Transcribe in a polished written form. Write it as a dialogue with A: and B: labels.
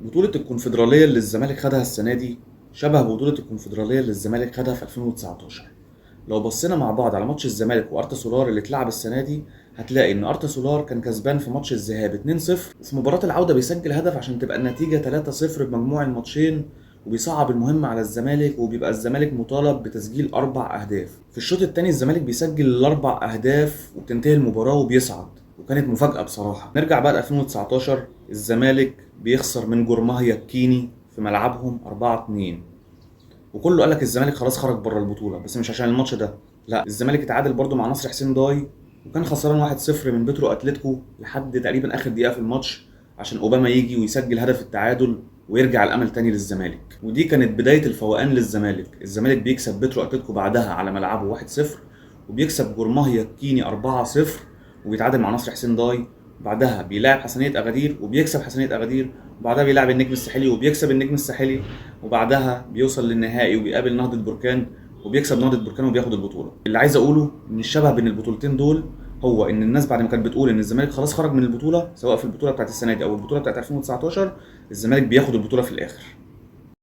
A: بطولة الكونفدرالية اللي الزمالك خدها السنة دي شبه بطولة الكونفدرالية اللي الزمالك خدها في 2019. لو بصينا مع بعض على ماتش الزمالك وارتا سولار اللي اتلعب السنة دي، هتلاقي ان ارتا سولار كان كسبان في ماتش الذهاب 2-0، وفي مباراة العودة بيسجل هدف عشان تبقى النتيجة 3-0 بمجموع الماتشين، وبيصعب المهمة على الزمالك، وبيبقى الزمالك مطالب بتسجيل 4 أهداف. في الشوط الثاني الزمالك بيسجل الأربع أهداف وبتنتهي المباراة وبيصعد، وكانت مفاجأة بصراحة. نرجع بقى ل 2019، الزمالك بيخسر من جورماهيا الكيني في ملعبهم 4-2، وكله قالك الزمالك خلاص خرج بره البطولة، بس مش عشان الماتش ده، لا، الزمالك اتعادل برضه مع نصر حسين داي، وكان خسران 1-0 من بترو اتلتيكو لحد تقريبا اخر دقيقة في الماتش عشان اوباما يجي ويسجل هدف التعادل ويرجع الامل تاني للزمالك. ودي كانت بداية الفوقان للزمالك. الزمالك بيكسب بترو اتلتيكو بعدها على ملعبه 1-0، وبيكسب جورماهيا الكيني 4-0، وبيتعادل مع نصر حسين داي. بعدها بيلاعب حسنية أغادير وبيكسب حسنية أغادير، وبعدها بيلاعب النجم الساحلي وبيكسب النجم الساحلي، وبعدها بيوصل للنهائي وبيقابل نهضة بركان وبيكسب نهضة بركان وبياخد البطولة. اللي عايز أقوله إن الشبه بين البطولتين دول هو إن الناس بعد ما كانت بتقول إن الزمالك خلاص خرج من البطولة، سواء في البطولة بتاعت السنة دي أو البطولة بتاعت 2019، الزمالك بياخد البطولة في الآخر.